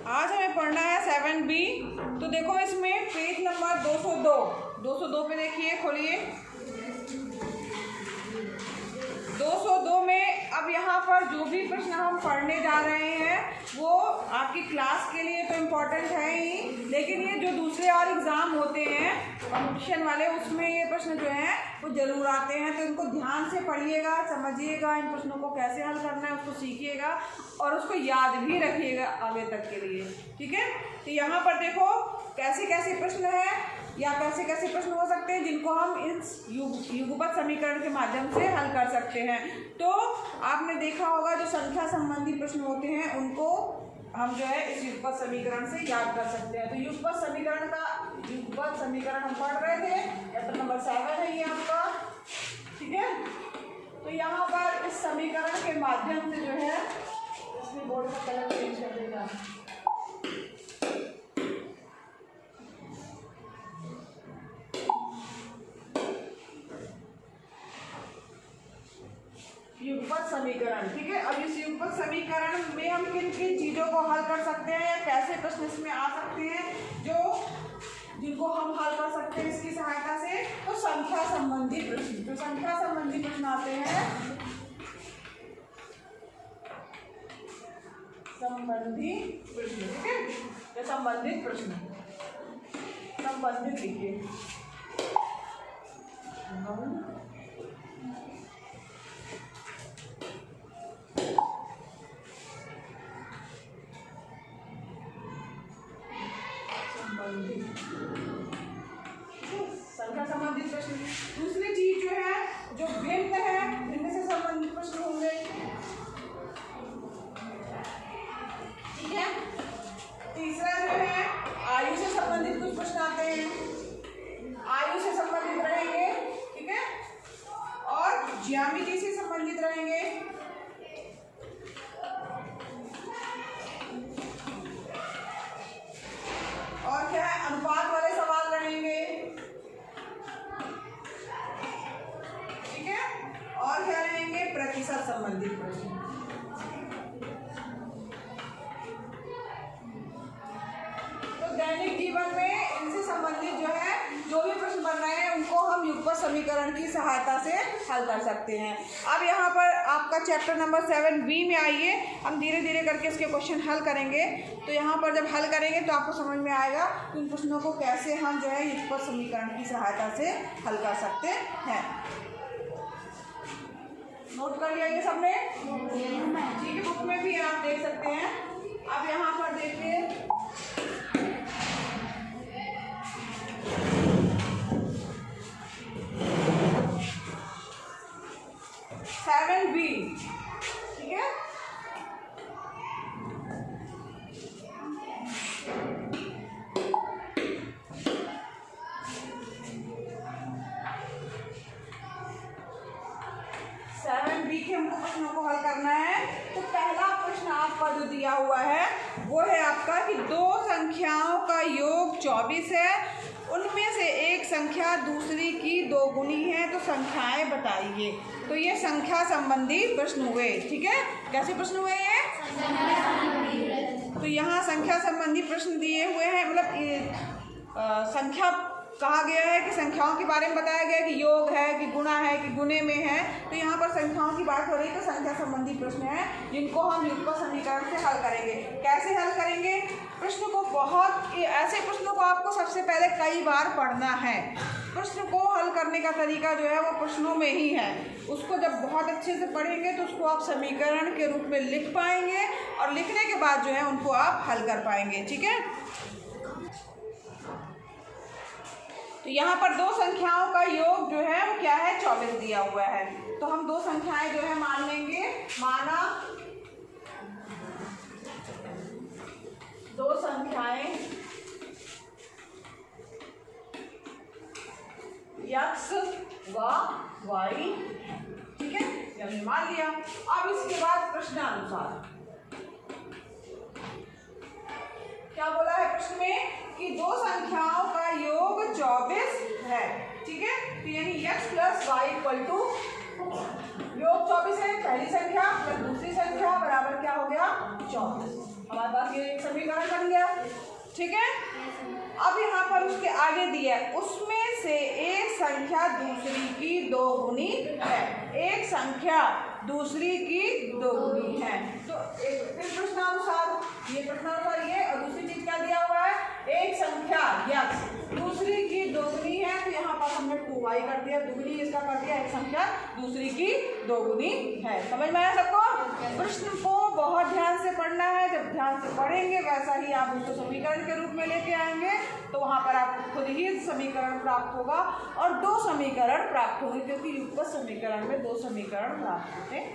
आज हमें पढ़ना है 7B। तो देखो इसमें पेज नंबर 202 पे देखिए, खोलिए 202 में। अब यहाँ पर जो भी प्रश्न हम पढ़ने जा रहे हैं वो आपकी क्लास के लिए तो इम्पोर्टेंट है ही, लेकिन ये जो दूसरे और एग्ज़ाम होते हैं कॉम्पिटिशन वाले, उसमें ये प्रश्न जो हैं वो ज़रूर आते हैं। तो इनको ध्यान से पढ़िएगा, समझिएगा, इन प्रश्नों को कैसे हल करना है उसको सीखिएगा और उसको याद भी रखिएगा आगे तक के लिए, ठीक है। तो यहाँ पर देखो कैसे कैसे प्रश्न हैं या कैसे कैसे प्रश्न हो सकते हैं जिनको हम इस युगपत समीकरण के माध्यम से हल कर सकते हैं। तो आपने देखा होगा जो संख्या संबंधी प्रश्न होते हैं उनको हम जो है इस युगपत समीकरण से याद कर सकते हैं। तो युगपत समीकरण हम पढ़ रहे थे, चैप्टर नंबर 7 है ये आपका, ठीक है। तो यहाँ पर इस समीकरण के माध्यम से जो है, इसमें बोर्ड का कलर चेंज कर देगा, युगपत समीकरण, ठीक है। अब इस युगपत समीकरण में हम किन किन चीज़ों को हल कर सकते हैं या कैसे प्रश्न इसमें आ सकते हैं जिनको हम हल कर सकते हैं इसकी सहायता से। तो संख्या संबंधी प्रश्न, जो संख्या संबंधी प्रश्न आते हैं, संबंधी प्रश्न, ठीक है। तो संबंधित प्रश्न, संबंधित लिखिए, संख्या संबंधित प्रश्न। दूसरी चीज जो है जो भिन्न है, भिन्न से संबंधित प्रश्न होंगे, ठीक है। तीसरा जो है आयु से संबंधित कुछ प्रश्न आते हैं, आयु से संबंधित रहेंगे, ठीक है। और ज्यामिति से संबंधित रहेंगे, और क्या है अनुपात वाले सवाल रहेंगे, ठीक है। और क्या रहेंगे प्रतिशत संबंधित प्रश्न। तो दैनिक जीवन में इनसे संबंधित जो है जो भी प्रश्न बन रहे हैं उनको हम युगपत समीकरण की सहायता से हल कर सकते हैं। अब यहाँ पर आपका चैप्टर नंबर 7B में आइए, हम धीरे धीरे करके इसके क्वेश्चन हल करेंगे। तो यहाँ पर जब हल करेंगे तो आपको समझ में आएगा कि इन प्रश्नों को कैसे हम जो है युगपत समीकरण की सहायता से हल कर सकते हैं। नोट कर लिया ये सबने, ठीक है। बुक में भी आप देख सकते हैं। अब यहाँ पर देखिए 7B, ठीक है। के हमको प्रश्नों को हल करना है। तो पहला प्रश्न आपका जो दिया हुआ है वो है आपका कि दो संख्याओं का योग 24 है, उनमें से एक संख्या दूसरी की दोगुनी है, तो संख्याएं बताइए। तो ये संख्या संबंधी प्रश्न हुए, ठीक है। कैसे प्रश्न हुए ये? तो यहाँ संख्या संबंधी प्रश्न दिए हुए हैं, मतलब संख्या कहा गया है कि संख्याओं के बारे में बताया गया कि योग है कि गुणा है कि गुणे में है। तो यहाँ पर संख्याओं की बात हो रही है, तो संख्या संबंधी प्रश्न है जिनको हम युगपत समीकरण से हल करेंगे। कैसे हल करेंगे? प्रश्न को बहुत ऐसे प्रश्नों को आपको सबसे पहले कई बार पढ़ना है। प्रश्न को हल करने का तरीका जो है वो प्रश्नों में ही है। उसको जब बहुत अच्छे से पढ़ेंगे तो उसको आप समीकरण के रूप में लिख पाएंगे और लिखने के बाद जो है उनको आप हल कर पाएंगे, ठीक है। तो यहाँ पर दो संख्याओं का योग जो है वो क्या है? 24 दिया हुआ है। तो हम दो संख्याएं जो है मान लेंगे, माना दो संख्याएं x व y, ठीक है, ये हमने मान लिया। अब इसके बाद प्रश्नानुसार क्या बोला है प्रश्न में कि दो संख्याओं का योग 24 है, ठीक है। तो यानी x plus y equal to योग 24 है, पहली संख्या प्लस दूसरी संख्या बराबर क्या हो गया? 24। हमारे पास अब ये एक समीकरण बन गया, ठीक है। अब यहाँ पर उसके आगे दिया है उसमें से एक संख्या दूसरी की दोगुनी है, एक संख्या दूसरी की दोगुनी है। तो फिर प्रश्नानुसार ये और दूसरी चीज क्या दिया हुआ है, एक संख्या यक्स दूसरी की दोगुनी है, तो यहाँ पर हमने 2y कर दिया, दुगुनी इसका कर दिया, एक संख्या दूसरी की दोगुनी है। समझ में आया सबको? प्रश्न को बहुत ध्यान से पढ़ना है, जब ध्यान से पढ़ेंगे वैसा ही आप उसको समीकरण के रूप में लेके आएंगे, तो वहाँ पर आपको खुद ही समीकरण प्राप्त होगा और 2 समीकरण प्राप्त होंगे, क्योंकि युगपत समीकरण में 2 समीकरण प्राप्त होते हैं,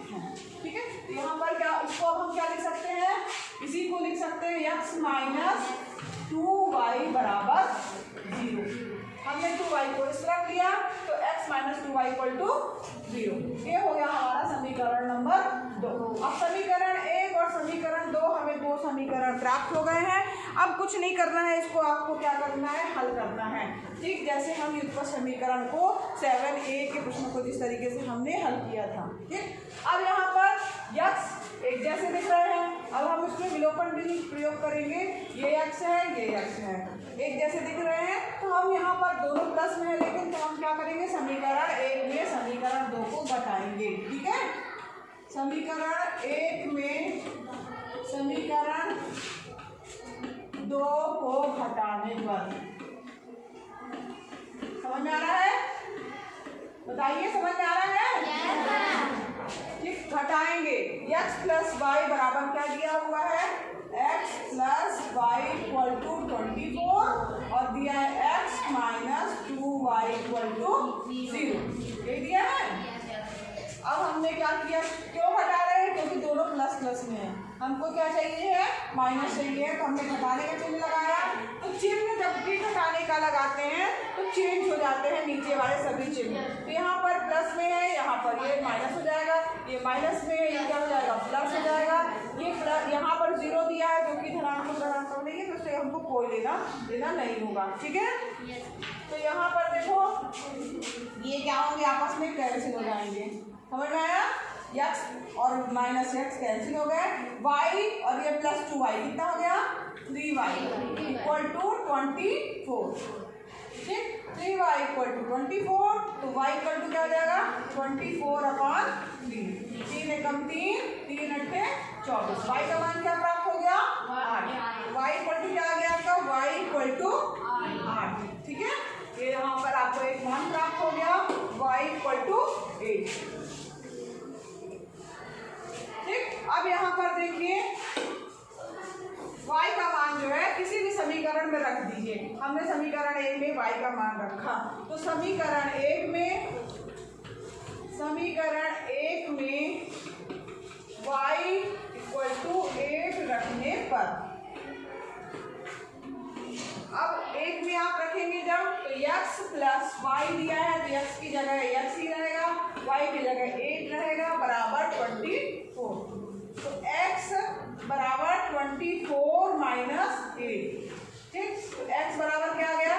ठीक है। तो यहाँ पर क्या, इसको अब हम क्या लिख सकते हैं, इसी को लिख सकते हैं x माइनस 2y बराबर 0। हमने 2y को इस तरफ लिया तो x minus 2y equal to 0। ये हो गया हमारा समीकरण नंबर 2। अब समीकरण 1 और समीकरण 2 हमें 2 समीकरण प्राप्त हो गए हैं। अब कुछ नहीं करना है, इसको आपको क्या करना है, हल करना है, ठीक। जैसे हम युगपत समीकरण को 7a के प्रश्न को जिस तरीके से हमने हल किया था, ठीक। अब यहाँ पर x एक जैसे दिख रहे हैं, अब हम इसमें विलोपन विधि प्रयोग करेंगे, ये x है ये x है, एक जैसे दिख रहे हैं, तो हम यहाँ पर दोनों प्लस में है, लेकिन तो हम क्या करेंगे, समीकरण 1 में समीकरण 2 को घटाएंगे, ठीक है। समीकरण 1 में समीकरण 2 को घटाने पर समझ में आ रहा है, बताइए समझ में आ रहा है? ठीक, घटाएंगे x प्लस वाई बराबर क्या दिया हुआ है, x plus y equal to 24 और दिया है x minus 2y equal to 0, ये दिया है। अब हमने क्या किया, क्यों घटा रहे हैं, क्योंकि दोनों प्लस प्लस में है, हमको क्या चाहिए है, माइनस चाहिए है, तो हमने घटाने का चिन्ह लगाया। तो चिन्ह जब भी घटाने का लगाते हैं तो चेंज हो जाते हैं नीचे वाले सभी चिन्ह। तो यहाँ पर प्लस में है, यहाँ पर ये माइनस हो जाएगा, ये माइनस में है, ये क्या हो जाएगा, प्लस हो जाएगा। ये प्लस यहाँ पर 0 दिया है जो कि धनात्मक नहीं है, तो उससे हमको कोई लेना देना नहीं होगा, ठीक है। तो यहाँ पर देखो ये क्या होंगे, आपस में कैंसिल हो जाएंगे, समझ में आया, x और माइनस x कैंसिल हो गए, y और ये प्लस 2y कितना हो गया, 3y इक्वल टू 24, ठीक। 3y इक्वल टू 24, तो y इक्वल टू क्या हो जाएगा, 24/3, 3 एकम 3, 3 अट्ठे 24, y का मान क्या प्राप्त हो गया, 8, y इक्वल टू क्या आ गया आपका, y इक्वल टू 8, ठीक है। ये यहाँ पर आपको एक मान प्राप्त हो गया, y इक्वल टू 8, ठीक। अब यहाँ पर देखिए y का मान जो है किसी भी समीकरण में रख दीजिए, हमने समीकरण 1 में y का मान रखा, तो समीकरण 1 में y इक्वल टू 8 रखने पर, अब 1 में आप रखेंगे जब, तो x प्लस वाई दिया है, तो x की जगह x ही रहेगा, y की जगह 8 रहेगा, बराबर 24, तो x बराबर 24 माइनस 8, ठीक। तो x बराबर क्या आ गया,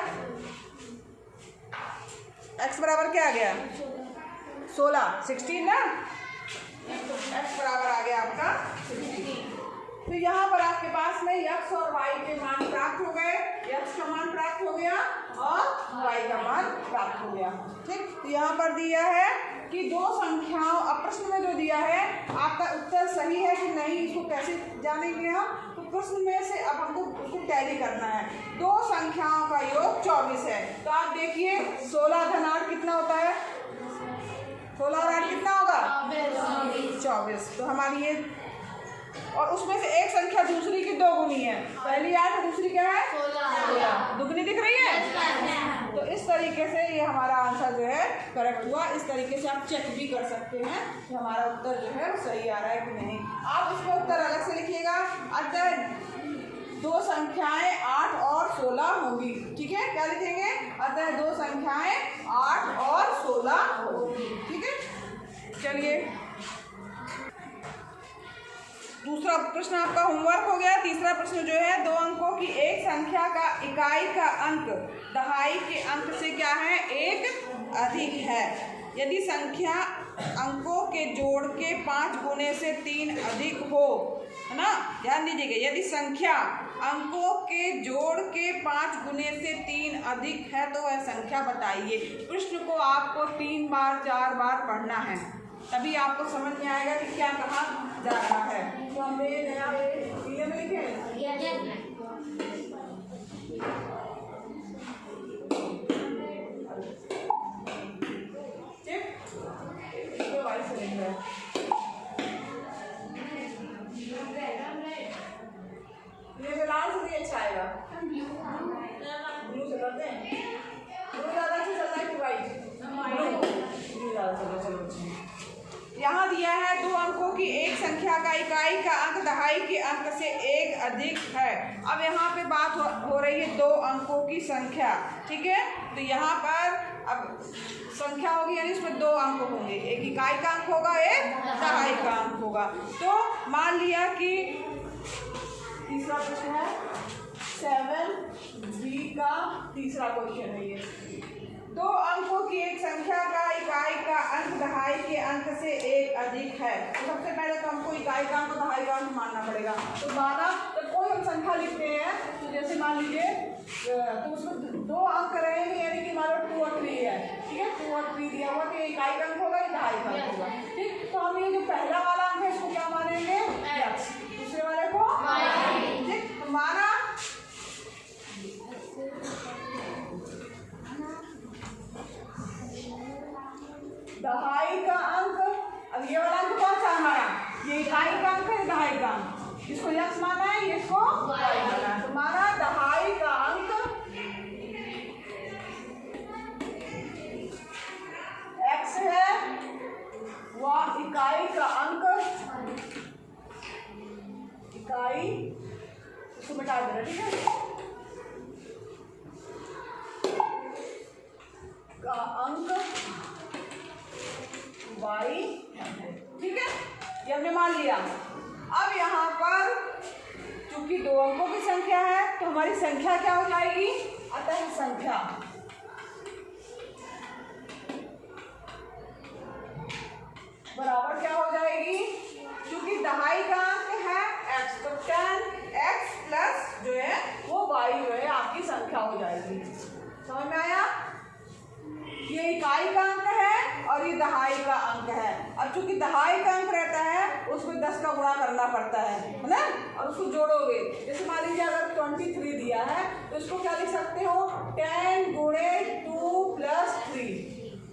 x बराबर क्या आ गया, 16 ना, तो x बराबर आ गया आपका 16। तो यहाँ पर आपके पास में x और y के मान प्राप्त हो गए, x का मान प्राप्त हो गया और y का मान प्राप्त हो गया, ठीक। तो यहाँ पर दिया है कि 2 संख्याओं, अब प्रश्न में जो दिया है आपका उत्तर सही है कि नहीं, इसको कैसे जानेंगे हम, तो प्रश्न में से अब हमको उसको टैली करना है। 2 संख्याओं का योग 24 है, तो आप देखिए 16 धन 8 कितना होता है, 16 और 8 कितना होगा, 24, तो हमारी ये, और उसमें से एक संख्या दूसरी की दोगुनी है, पहली 8 दूसरी क्या है, 16, दुगनी दिख रही है। तो इस तरीके से ये हमारा आंसर जो है करेक्ट हुआ। इस तरीके से आप चेक भी कर सकते हैं कि हमारा उत्तर जो है सही आ रहा है कि नहीं। आप इसमें उत्तर अलग से लिखिएगा, अतः 2 संख्याएं 8 और 16 होंगी, ठीक है। क्या लिखेंगे, अतः 2 संख्याएं 8 और 16 होंगी, ठीक है। चलिए दूसरा प्रश्न आपका होमवर्क हो गया। तीसरा प्रश्न जो है 2 अंकों की एक संख्या का इकाई का अंक दहाई के अंक से क्या है, 1 अधिक है। यदि संख्या अंकों के जोड़ के 5 गुने से 3 अधिक हो, है ना। ध्यान दीजिएगा, यदि संख्या अंकों के जोड़ के 5 गुने से 3 अधिक है तो वह संख्या बताइए। प्रश्न को आपको 3 बार 4 बार पढ़ना है, तभी आपको समझ में आएगा कि क्या कहा जा रहा है। तो हमने नया पीले में लिखे ये लाल से भी अच्छा आएगा, ब्लू से करते हैं। ब्लू ज़्यादा अच्छा चलता है कि वाइट? ब्लू ज़्यादा चलता। चलो यहाँ दिया है 2 अंकों की एक संख्या का इकाई का अंक दहाई के अंक से 1 अधिक है। अब यहाँ पे बात हो रही है 2 अंकों की संख्या, ठीक है। तो यहाँ पर अब संख्या होगी यानी इसमें 2 अंक होंगे, एक इकाई का अंक होगा, एक दहाई का अंक होगा। तो मान लिया कि तीसरा प्रश्न है 7B का तीसरा क्वेश्चन है ये। 2 अंकों की एक संख्या का इकाई का अंक दहाई के अंक से 1 अधिक है। तो सबसे पहले तो हमको इकाई का अंक दहाई का अंक मानना पड़ेगा। तो 12, तो कोई हम संख्या लिखते हैं तो जैसे मान लीजिए तो उसमें 2 अंक रहेंगे यानी कि हमारा 2 और 3 है, ठीक है। 2 और 3 दिया हुआ तो ये इकाई का अंक होगा, ये दहाई का अंक होगा, ठीक। तो हम ये जो पहला वाला अंक है इसको क्या मानेंगे? x, दूसरे वाले को y, ठीक। हमारा दहाई का अंक, अब ये वाला अंक कौन सा हमारा? ये इकाई का अंक है, दहाई का अंक, इसको x माना है, इसको y माना है। तो हमारा दहाई का अंक x है, वह इकाई का अंक, इकाई इसको मिटा देना, ठीक है, का अंक y, ठीक है। ये हमने मान लिया। अब यहाँ पर चूंकि 2 अंकों की संख्या है तो हमारी संख्या क्या हो जाएगी? अतः संख्या बराबर क्या हो जाएगी? क्योंकि दहाई का अंक है x, तो 10x प्लस जो है वो y जो है आपकी संख्या हो जाएगी। समझ में आया? ये इकाई का अंक है और ये दहाई का अंक है। अब चूंकि दहाई का अंक रहता है उसमें 10 का गुणा करना पड़ता है ना, और उसको जोड़ोगे। जैसे मान लीजिए अगर 23 दिया है तो इसको क्या लिख सकते हो? 10 गुणे 2 प्लस 3,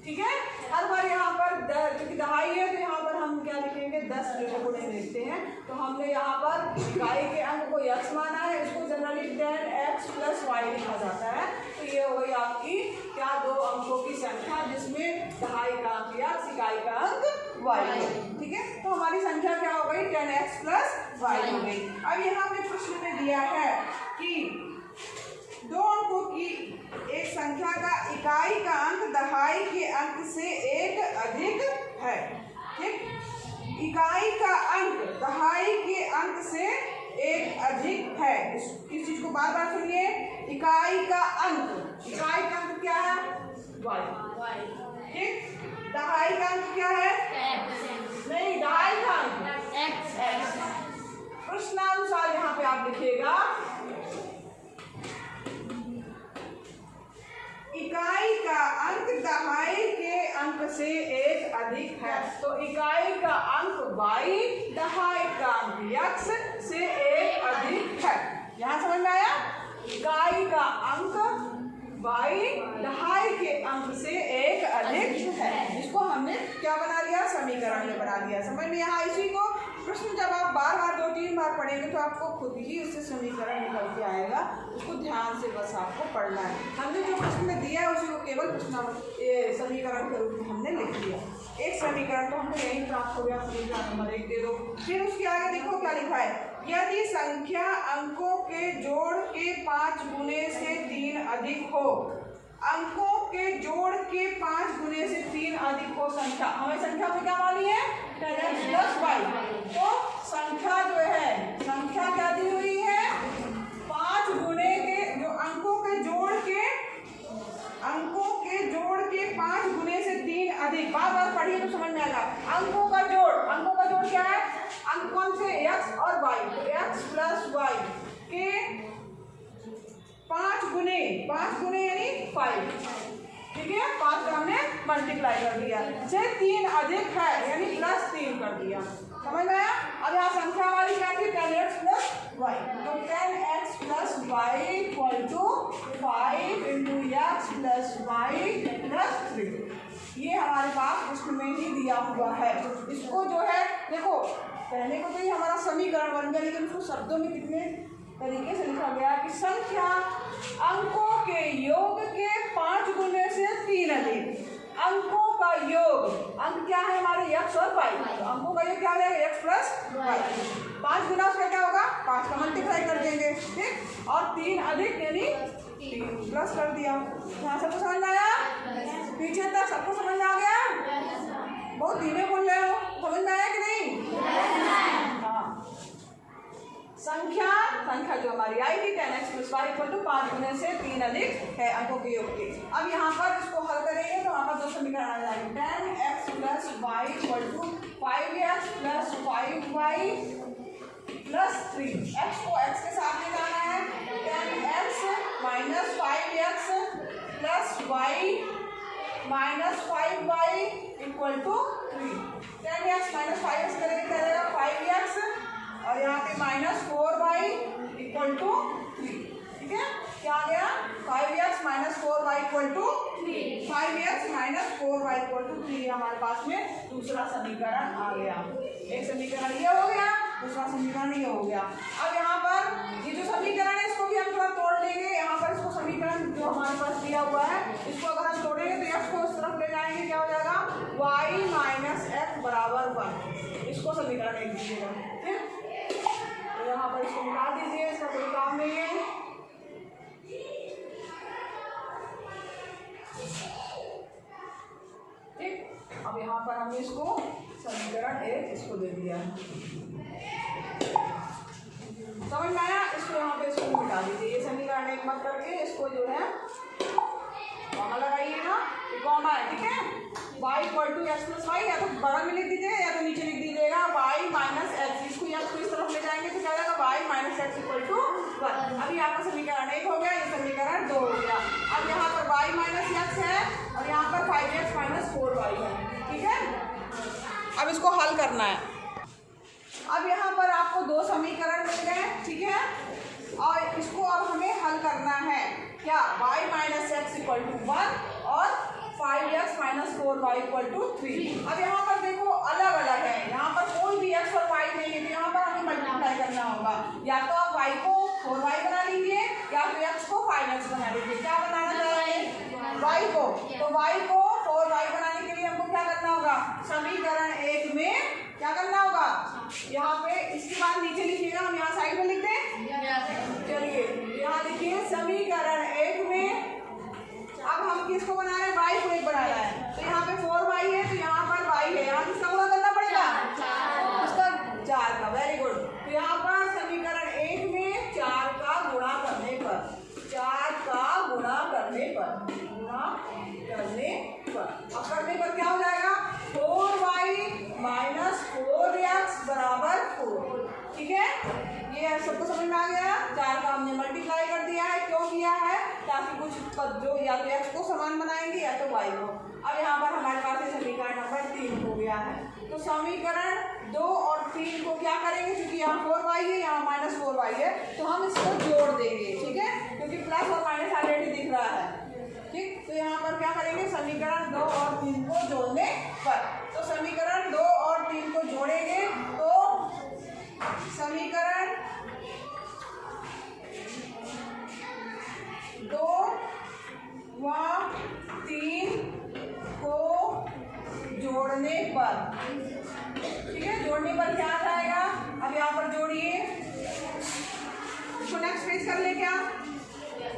ठीक है। हर बार यहाँ पर क्योंकि दहाई है तो यहाँ पर हम क्या लिखेंगे? 10 जो है गुणे देखते हैं। तो हमने यहाँ पर इकाई के अंक को x माना है, इसको जनरली 10x प्लस y लिखा जाता है। तो ये हो गई आपकी क्या? 2 अंकों की संख्या जिसमें दहाई का अंक x, इकाई का अंक y, ठीक है। तो हमारी संख्या क्या हो गई? 10x प्लस y हो गई। अब यहाँ पे प्रश्न में दिया है कि 2 अंकों की एक संख्या का इकाई का अंक दहाई के अंक से 1 अधिक है, ठीक। इकाई का अंक दहाई के अंक से 1 अधिक है। इस चीज को बार बार सुनिए। इकाई का अंक, इकाई का अंक क्या है? y, ठीक। दहाई का अंक क्या है? x, नहीं, दहाई का अंक x। प्रश्नानुसार यहाँ पे आप लिखिएगा इकाई का अंक दहाई के अंक से 1 अधिक है। तो इकाई का अंक y, दहाई का अंक x से 1 अधिक है। यहाँ समझ में आया? इकाई का अंक y, दहाई के अंक से 1 अधिक है, जिसको हमने क्या बना लिया? समीकरण में बना लिया। समझ में यहाँ? इसी को प्रश्न जब आप बार बार 2-3 बार पढ़ेंगे तो आपको खुद ही उससे समीकरण निकल के आएगा। उसको ध्यान से बस आपको पढ़ना है। हमने जो प्रश्न में दिया है उसी को केवल समीकरण के रूप में हमने लिख दिया। एक समीकरण तो हमको यही प्राप्त हो गया, समीकरण नंबर 1 दे दो। फिर उसके आगे देखो क्या लिखा है? यदि संख्या अंकों के जोड़ के 5 गुने से 3 अधिक हो, अंकों के जोड़ के 5 गुने से 3 अधिक हो संख्या, हमें संख्या में क्या मानी है? 10x plus y। तो संख्या जो है, संख्या क्या दी हुई है? 5 गुने के जो अंकों के जोड़ के 5 गुने से 3 अधिक। बार बार पढ़िए तो समझ में आएगा। अंकों का जोड़ क्या है? अंक कौन से? x और y। 5 गुने यानी 5, ठीक है, 5 का हमने मल्टीप्लाई कर दिया, से 3 अधिक है यानी +3 कर दिया, समझ में आया। अब यहाँ संख्या वाली क्या थी, 10x + y, तो 10x + y = 5 × x + y + 3, ये हमारे पास प्रश्न में ही दिया हुआ है। इसको जो है देखो, पहले को तो ये हमारा समीकरण बन गया, लेकिन उसको शब्दों में कितने तरीके से लिखा गया कि संख्या अंकों के योग के 5 गुने से 3 अधिक, अंकों का योग, अंक क्या है हमारे x और y, तो अंकों का योग क्या हो जाएगा x + y, 5 गुना उसका क्या होगा 5 का मल्टीप्लाई कर देंगे, ठीक, और 3 अधिक यानी 3 प्लस कर दिया। यहाँ सबको समझ में आया, पीछे तक सबको समझ में आ गया, बहुत धीमे बोल रहे हो, समझ में आया कि नहीं। हाँ, संख्या जो हमारी आई थी 10x + y = 5 गुने से 3 अधिक है अंकों के योग के। अब यहाँ पर इसको हल करेंगे तो वहाँ पर 2 समीकरण आ जाएंगे, 10x + y = 5x + 5y + 3, x को x के साथ ले जाना है, 10x - 5x + y - 5y = 3, 10x - 5x करेंगे क्या रहेगा 5x, और यहाँ पे -4y = 3, ठीक है, क्या आ गया 5x - 4y = 3, 5x - 4y = 3 हमारे पास में दूसरा समीकरण आ गया। एक समीकरण ये हो गया, दूसरा समीकरण ये हो गया। अब यहाँ पर ये जो समीकरण है इसको भी हम थोड़ा तोड़ लेंगे, यहाँ पर इसको समीकरण जो हमारे पास दिया हुआ है इसको अगर हम तोड़ेंगे तो x को उस तरफ ले जाएंगे, क्या हो जाएगा y - x = 1, इसको समीकरण 1 दीजिएगा, ठीक, तो यहाँ पर इसको निकाल दीजिए, इसका कोई काम नहीं है। ठीक, अब यहाँ पर हमने इसको समीकरण 1 इसको दे दिया है, समझ में आया। इसको यहाँ पे इसको मिटा दीजिए, ये समीकरण 1 मत करके इसको जो है कॉमा लगाइएगा, ये कॉमा है, ठीक है, y = x + y, या तो बगल में लिख दीजिएगा या तो नीचे लिख दीजिएगा y - x, इसको या तो इस तरफ ले जाएंगे तो क्या जाएगा y - x = 1। अभी यहाँ पर समीकरण 1 हो गया, ये समीकरण 2 हो गया। अब यहाँ पर y - x है और यहाँ पर 5x - 4y है, ठीक है। अब इसको हल करना है। अब यहाँ पर आपको 2 समीकरण मिल गए, ठीक है, और इसको अब हमें हल करना है, क्या y - x = 1 और 5x - 4y = 3। अब यहाँ पर देखो अलग अलग है, यहाँ पर कोई भी x और y नहीं है, तो यहाँ पर हमें मल्टीप्लाई करना होगा, या तो आप y को 4y बना लीजिए या फिर x को 5x बना लीजिए। क्या बनाना चाहेंगे y को, तो y को 4y बनाने के लिए हमको क्या करना होगा, समीकरण 1 में क्या करना होगा, यहाँ पे इसके बाद नीचे लिखिएगा, हम यहाँ साइड में लिख दें, चलिए यहाँ लिखिए समीकरण 1 में अब हम किसको बना रहे हैं, y को 1 बना रहा है, तो यहाँ पे 4y है तो यहाँ पर y है, यहाँ किसका गुणा करना पड़ेगा, उसका 4 का, वेरी गुड। तो यहाँ पर समीकरण 1 में 4 का गुणा करने पर, 4 का गुणा करने पर, अब करने पर क्या हो जाएगा 4y - 4x = 4, ठीक है, ये सबको समझ में आ गया। 4 का हमने मल्टीप्लाई कर दिया है, क्यों किया है, ताकि कुछ पद जो या तो x को समान बनाएंगे या तो y को। अब यहाँ पर हमारे पास समीकरण नंबर 3 हो गया है, तो समीकरण 2 और 3 को क्या करेंगे, क्योंकि यहाँ 4y है यहाँ -4y है, तो हम इसको जोड़ देंगे, ठीक है, क्योंकि प्लस और माइनस ऑलरेडी दिख रहा है, ठीक, तो यहाँ पर क्या करेंगे समीकरण 2 और 3 को जोड़ने पर, तो समीकरण 2 और 3 को जोड़ेंगे तो समीकरण 2 व 3 को जोड़ने पर, ठीक है, जोड़ने पर क्या आ जाएगा, अब यहाँ पर जोड़िए, इसको नेक्स्ट पेज कर ले, क्या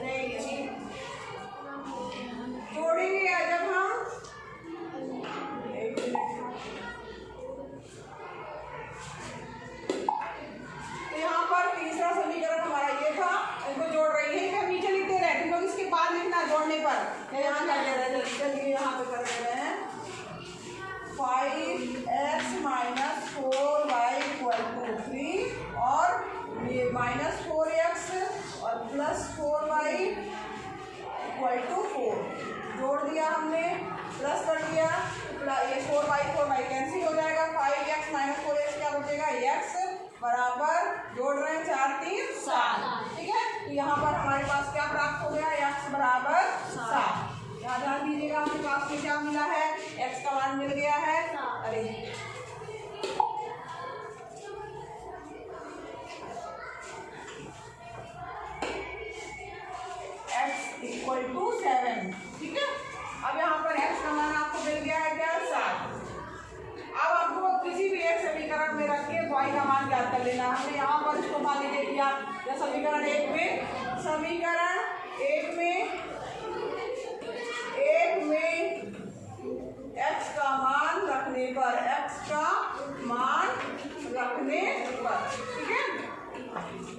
नहीं जोड़ेंगे जब हम, तो यहाँ पर तीसरा समीकरण हमारा ये था, इनको जोड़ रही है, हम नीचे लिखते रहे, तुम लोग इसके बाद लिखना जोड़ने पर, यहाँ कर दे रहे हैं, चलिए यहाँ पे कर दे रहे हैं 5x - 4y = 3 और ये -4x और और प्लस 4y इक्वल टू 4 जोड़ दिया हमने, प्लस कर दिया, ये 4y कैंसिल हो जाएगा, 5x माइनस 4x क्या बचेगा, x बराबर जोड़ रहे हैं 4 3 7। ठीक है, तो यहाँ पर हमारे पास क्या प्राप्त हो गया, x बराबर 7। यहाँ ध्यान दीजिएगा हमारे पास में क्या मिला है, x का मान मिल गया है। अरे x इक्वल टू 7। ठीक है, अब यहाँ पर x का मान आपको मिल गया है क्या, 7। अब आपको किसी भी एक समीकरण में रख के y का मान ज्ञात कर लेना। हमने यहाँ पर इसको मान लीजिए दिया या समीकरण 1 में x का मान रखने पर, ठीक है,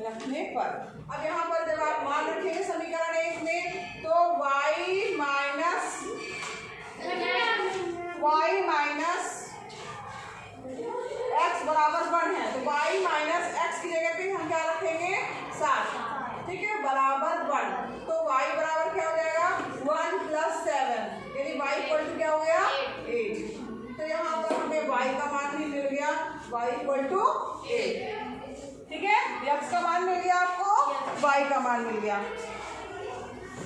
रखने पर। अब यहाँ पर जब आप मान रखेंगे समीकरण 1 में तो y माइनस x बराबर 1 है, तो y माइनस x की जगह पे हम क्या रखेंगे, 7। ठीक है, बराबर 1, तो y बराबर क्या हो जाएगा, 1 प्लस 7, यानी y इक्वल टू क्या हो गया, 8। तो यहाँ पर हमें y का मान भी मिल गया, y इक्वल टू 8। ठीक है, x का मान मिल गया आपको, y का मान मिल गया।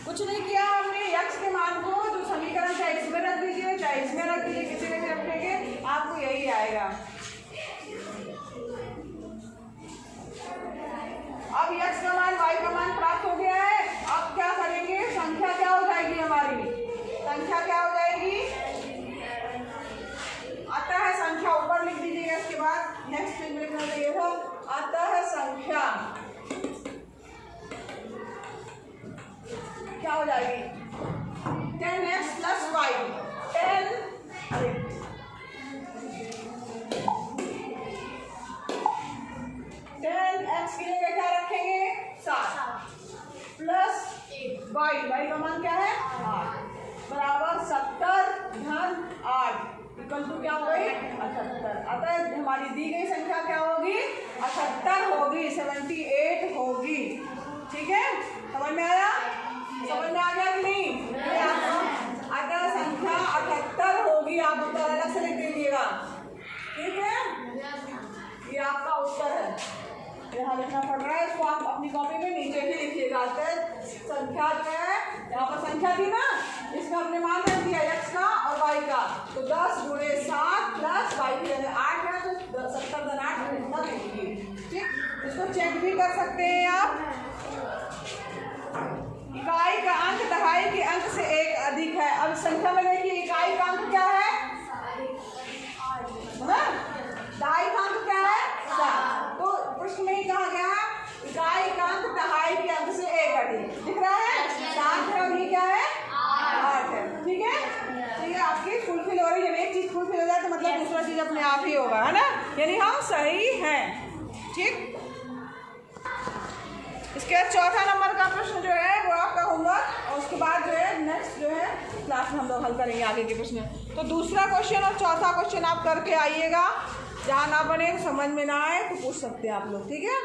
कुछ नहीं किया हमने, x के मान को जो समीकरण चाहे इसमें रख दीजिए चाहे इसमें रख दीजिए, किसी में भी रखेंगे आपको यही आएगा। अब x का मान y का मान प्राप्त हो गया है। अब क्या करेंगे, संख्या क्या हो जाएगी हमारी, संख्या क्या हो जाएगी, आता है संख्या, ऊपर लिख दीजिएगा, इसके बाद नेक्स्ट पेज में लिखना चाहिए था, आता है संख्या क्या हो जाएगी, 10x प्लस y, 10x की जगह क्या रखेंगे, 7 प्लस y का मान क्या है, 8 बराबर 70 धन 8 इक्वल टू क्या हो गई, 78। अतः हमारी दी गई संख्या क्या होगी, 78 होगी, 78 होगी। ठीक है, समझ में आया, समझ में आ गया कि नहीं, अतः संख्या 78 होगी, आप उत्तर अलग से लिख दीजिएगा। ठीक है, ये आपका उत्तर है, यहाँ लिखना पड़ रहा है, इसको आप अपनी कॉपी में नीचे ही लिखिएगा। संख्या जो है यहाँ पर संख्या थी ना, इसका हमने मान रख दिया x का और y का, तो 10 गुणे 7 प्लस y की जगह 8 है, तो 70 धन 8 इतना लिखिए। ठीक, इसको चेक भी कर सकते हैं आप। इकाई का अंक दहाई के अंक से 1 अधिक है। अब संख्या में देखिए इकाई का अंक क्या है, दहाई का अंक क्या है, 7। तो प्रश्न में ही कहा गया इकाई का अंक दहाई के अंक से 1 अधिक, दिख रहा है, 7 है और ये क्या है, 8 है। ठीक है, ठीक है, आपकी फुलफिल हो रही है। जब एक चीज फुलफिल हो जाए तो मतलब दूसरा चीज अपने आप ही होगा, है ना, यानी हम सही हैं। ठीक, इसके बाद चौथा नंबर का प्रश्न जो है वो आपका होमवर्क, और उसके बाद जो है नेक्स्ट जो है क्लास में हम लोग हल करेंगे आगे के प्रश्न। तो दूसरा क्वेश्चन और चौथा क्वेश्चन आप करके आइएगा, जहाँ ना बने समझ में ना आए तो पूछ सकते हैं आप लोग। ठीक है।